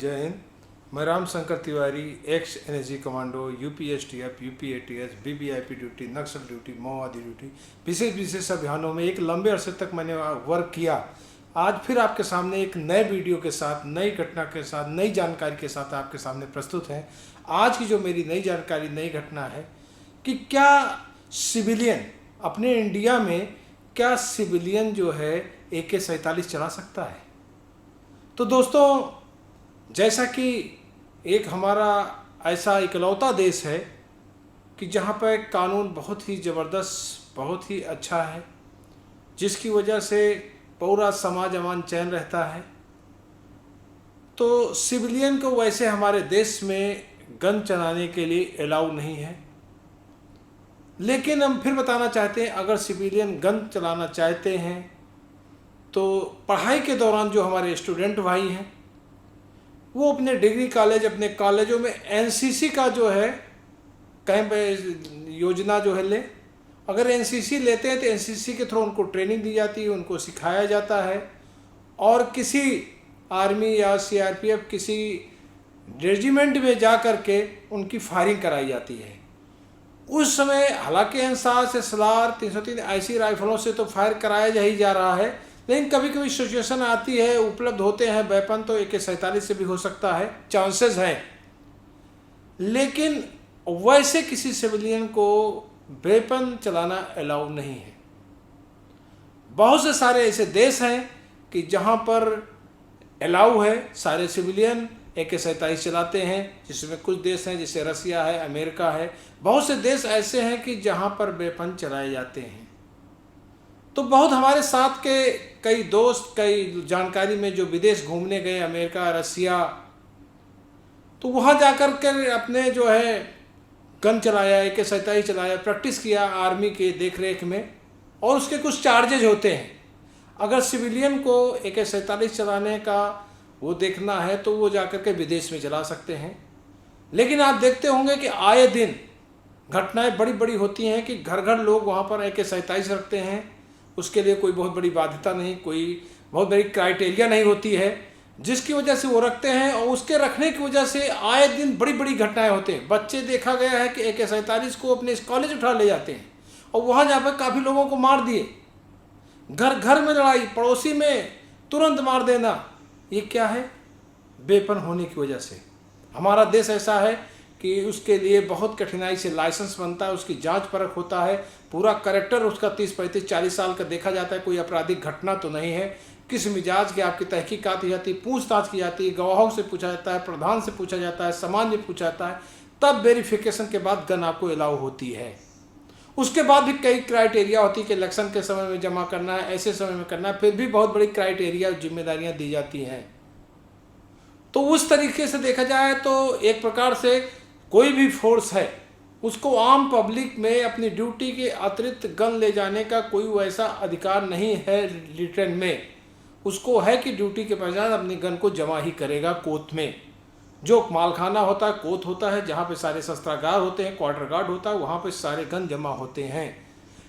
जय हिंद। मैं Ram Shankar Tiwari, ex NSG commando, UPSTF, UPATS, BBIP duty, Naxal duty, माओवादी ड्यूटी, विशेष अभियानों में एक लंबे अरसे तक मैंने वर्क किया। आज फिर आपके सामने एक नए वीडियो के साथ, नई घटना के साथ, नई जानकारी के साथ आपके सामने प्रस्तुत है। आज की जो मेरी नई जानकारी, नई घटना है कि क्या सिविलियन अपने इंडिया में, क्या सिविलियन जो है AK-47 चला सकता है। तो दोस्तों, जैसा कि एक हमारा ऐसा इकलौता देश है कि जहाँ पर कानून बहुत ही ज़बरदस्त, बहुत ही अच्छा है, जिसकी वजह से पूरा समाज अमन चैन रहता है। तो सिविलियन को वैसे हमारे देश में गन चलाने के लिए अलाउ नहीं है। लेकिन हम फिर बताना चाहते हैं, अगर सिविलियन गन चलाना चाहते हैं तो पढ़ाई के दौरान जो हमारे स्टूडेंट भाई हैं वो अपने डिग्री कॉलेज, अपने कॉलेजों में एनसीसी का जो है कैंप योजना जो है ले। अगर एनसीसी लेते हैं तो एनसीसी के थ्रू उनको ट्रेनिंग दी जाती है, उनको सिखाया जाता है और किसी आर्मी या सीआरपीएफ किसी रेजिमेंट में जा कर के उनकी फायरिंग कराई जाती है। उस समय हालांकि एनसास, SLR, 303 ऐसी राइफलों से तो फायर कराया जा ही जा रहा है, लेकिन कभी कभी सिचुएशन आती है, उपलब्ध होते हैं वेपन, तो AK-47 से भी हो सकता है, चांसेस हैं। लेकिन वैसे किसी सिविलियन को वेपन चलाना अलाउ नहीं है। बहुत से सारे ऐसे देश हैं कि जहां पर अलाउ है, सारे सिविलियन AK-47 चलाते हैं, जिसमें कुछ देश हैं जैसे रसिया है, अमेरिका है। बहुत से देश ऐसे हैं कि जहां पर वेपन चलाए जाते हैं। तो बहुत हमारे साथ के कई दोस्त, कई जानकारी में जो विदेश घूमने गए, अमेरिका, रसिया, तो वहाँ जाकर के अपने जो है गन चलाया, AK-47 चलाया, प्रैक्टिस किया आर्मी के देख रेख में, और उसके कुछ चार्जेज होते हैं। अगर सिविलियन को AK-47 चलाने का वो देखना है तो वो जाकर के विदेश में चला सकते हैं। लेकिन आप देखते होंगे कि आए दिन घटनाएं बड़ी बड़ी होती हैं कि घर घर लोग वहाँ पर AK-47 रखते हैं। उसके लिए कोई बहुत बड़ी बाध्यता नहीं, कोई बहुत बड़ी क्राइटेरिया नहीं होती है, जिसकी वजह से वो रखते हैं। और उसके रखने की वजह से आए दिन बड़ी बड़ी घटनाएं होते हैं। बच्चे देखा गया है कि AK-47 को अपने कॉलेज उठा ले जाते हैं और वहाँ जा पर काफ़ी लोगों को मार दिए। घर घर में लड़ाई, पड़ोसी में तुरंत मार देना, ये क्या है? वेपन होने की वजह से। हमारा देश ऐसा है कि उसके लिए बहुत कठिनाई से लाइसेंस बनता है, उसकी जांच परख होता है, पूरा कैरेक्टर उसका 30, 35, 40 साल का देखा जाता है। कोई आपराधिक घटना तो नहीं है, किस मिजाज की आपकी तहकीकात की जाती है, पूछताछ की जाती है, गवाहों से पूछा जाता है, प्रधान से पूछा जाता है, समाज में पूछा जाता है, तब वेरिफिकेशन के बाद गन आपको अलाउ होती है। उसके बाद भी कई क्राइटेरिया होती है कि इलेक्शन के समय में जमा करना है, ऐसे समय में करना है, फिर भी बहुत बड़ी क्राइटेरिया, जिम्मेदारियां दी जाती हैं। तो उस तरीके से देखा जाए तो एक प्रकार से कोई भी फोर्स है, उसको आम पब्लिक में अपनी ड्यूटी के अतिरिक्त गन ले जाने का कोई वैसा अधिकार नहीं है रिटर्न में। उसको है कि ड्यूटी के पहचान अपनी गन को जमा ही करेगा कोर्ट में। जो मालखाना होता है, कोर्ट होता है, जहाँ पे सारे शस्त्रागार होते हैं, क्वार्टर गार्ड होता है, वहाँ पे सारे गन जमा होते हैं।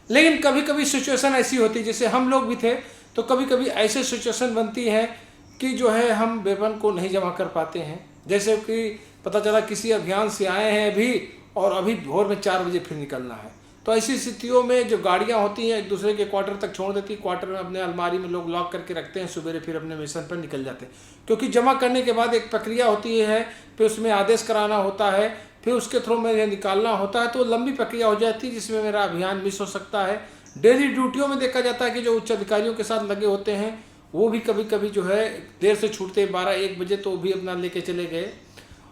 लेकिन कभी कभी सिचुएशन ऐसी होती है, जैसे हम लोग भी थे, तो कभी कभी ऐसे सिचुएशन बनती है कि जो है हम वेपन को नहीं जमा कर पाते हैं। जैसे कि पता चला किसी अभियान से आए हैं अभी, और अभी भोर में 4 बजे फिर निकलना है, तो ऐसी स्थितियों में जो गाड़ियां होती हैं एक दूसरे के क्वार्टर तक छोड़ देती, क्वार्टर में अपने अलमारी में लोग लॉक करके रखते हैं, सुबह फिर अपने मिशन पर निकल जाते हैं। क्योंकि जमा करने के बाद एक प्रक्रिया होती है, फिर उसमें आदेश कराना होता है, फिर उसके थ्रू में निकालना होता है, तो लंबी प्रक्रिया हो जाती है, जिसमें मेरा अभियान मिस हो सकता है। डेली ड्यूटियों में देखा जाता है कि जो उच्च अधिकारियों के साथ लगे होते हैं वो भी कभी कभी जो है देर से छूटते 12-1 बजे, तो भी अपना लेके चले गए।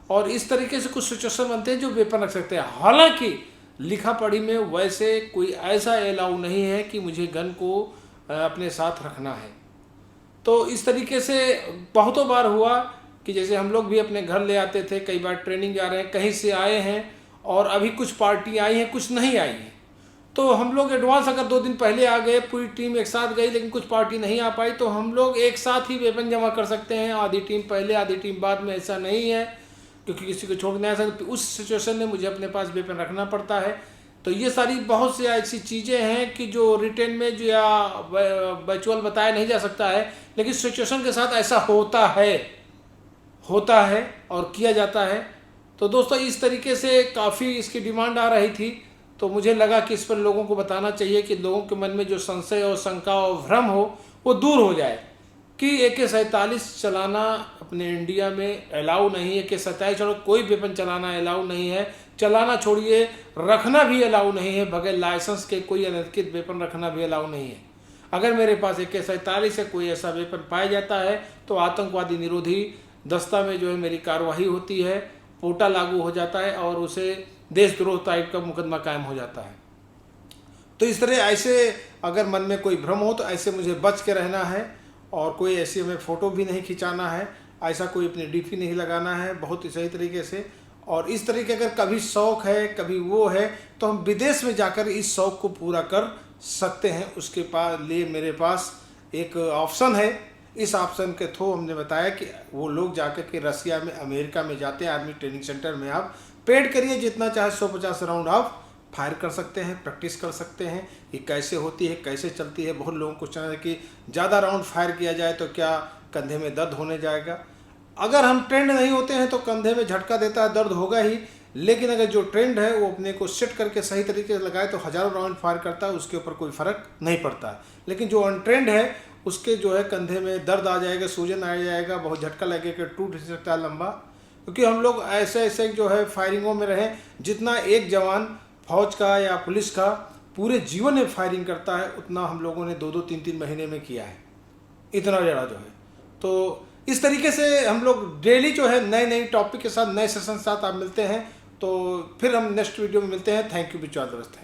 और इस तरीके से कुछ सिचुएशन बनते हैं जो वेपन रख सकते हैं। हालांकि लिखा पढ़ी में वैसे कोई ऐसा अलाउ नहीं है कि मुझे गन को अपने साथ रखना है। तो इस तरीके से बहुतों बार हुआ कि जैसे हम लोग भी अपने घर ले आते थे, कई बार ट्रेनिंग जा रहे हैं, कहीं से आए हैं और अभी कुछ पार्टी आई हैं, कुछ नहीं आई हैं, तो हम लोग एडवांस अगर 2 दिन पहले आ गए, पूरी टीम एक साथ गई, लेकिन कुछ पार्टी नहीं आ पाई, तो हम लोग एक साथ ही वेपन जमा कर सकते हैं। आधी टीम पहले, आधी टीम बाद में, ऐसा नहीं है, क्योंकि किसी को छोड़ नहीं आ सकते। उस सिचुएशन में मुझे अपने पास वेपन रखना पड़ता है। तो ये सारी बहुत सी ऐसी चीज़ें हैं कि जो रिटेन में जो या वर्चुअल बताया नहीं जा सकता है, लेकिन सिचुएशन के साथ ऐसा होता है। होता है और किया जाता है। तो दोस्तों इस तरीके से काफ़ी इसकी डिमांड आ रही थी, तो मुझे लगा कि इस पर लोगों को बताना चाहिए कि लोगों के मन में जो संशय और शंका और भ्रम हो वो दूर हो जाए कि AK-47 चलाना अपने इंडिया में अलाउ नहीं है। AK-47 चलो कोई वेपन चलाना अलाउ नहीं है, चलाना छोड़िए रखना भी अलाउ नहीं है, बगैर लाइसेंस के कोई अनधिकृत वेपन रखना भी अलाउ नहीं है। अगर मेरे पास AK-47 से कोई ऐसा वेपन पाया जाता है तो आतंकवादी निरोधी दस्ता में जो है मेरी कार्रवाई होती है, पोटा लागू हो जाता है और उसे देशद्रोह टाइप का मुकदमा कायम हो जाता है। तो इस तरह ऐसे अगर मन में कोई भ्रम हो तो ऐसे मुझे बच के रहना है और कोई ऐसी हमें फ़ोटो भी नहीं खिंचाना है, ऐसा कोई अपनी DP नहीं लगाना है बहुत ही सही तरीके से। और इस तरीके अगर कभी शौक़ है कभी वो है तो हम विदेश में जाकर इस शौक़ को पूरा कर सकते हैं। उसके लिए मेरे पास एक ऑप्शन है। इस ऑप्शन के थ्रू हमने बताया कि वो लोग जाकर के रसिया में अमेरिका में जाते हैं, आर्मी ट्रेनिंग सेंटर में आप पेड करिए जितना चाहे 150 राउंड आप फायर कर सकते हैं, प्रैक्टिस कर सकते हैं कि कैसे होती है कैसे चलती है। बहुत लोगों को क्वेश्चन है कि ज़्यादा राउंड फायर किया जाए तो क्या कंधे में दर्द होने जाएगा। अगर हम ट्रेंड नहीं होते हैं तो कंधे में झटका देता है, दर्द होगा ही, लेकिन अगर जो ट्रेंड है वो अपने को सेट करके सही तरीके से लगाए तो हज़ारों राउंड फायर करता है, उसके ऊपर कोई फ़र्क नहीं पड़ता है। लेकिन जो अनट्रेंड है उसके जो है कंधे में दर्द आ जाएगा, सूजन आ जाएगा, बहुत झटका लगेगा, टूट सकता है लंबा। क्योंकि हम लोग ऐसे ऐसे जो है फायरिंगों में रहे, जितना एक जवान फौज का या पुलिस का पूरे जीवन में फायरिंग करता है उतना हम लोगों ने 2-2 3-3 महीने में किया है, इतना ज़्यादा जो है। तो इस तरीके से हम लोग डेली जो है नए नए टॉपिक के साथ नए सेशन के साथ आप मिलते हैं। तो फिर हम नेक्स्ट वीडियो में मिलते हैं। थैंक यू विचार दोस्त।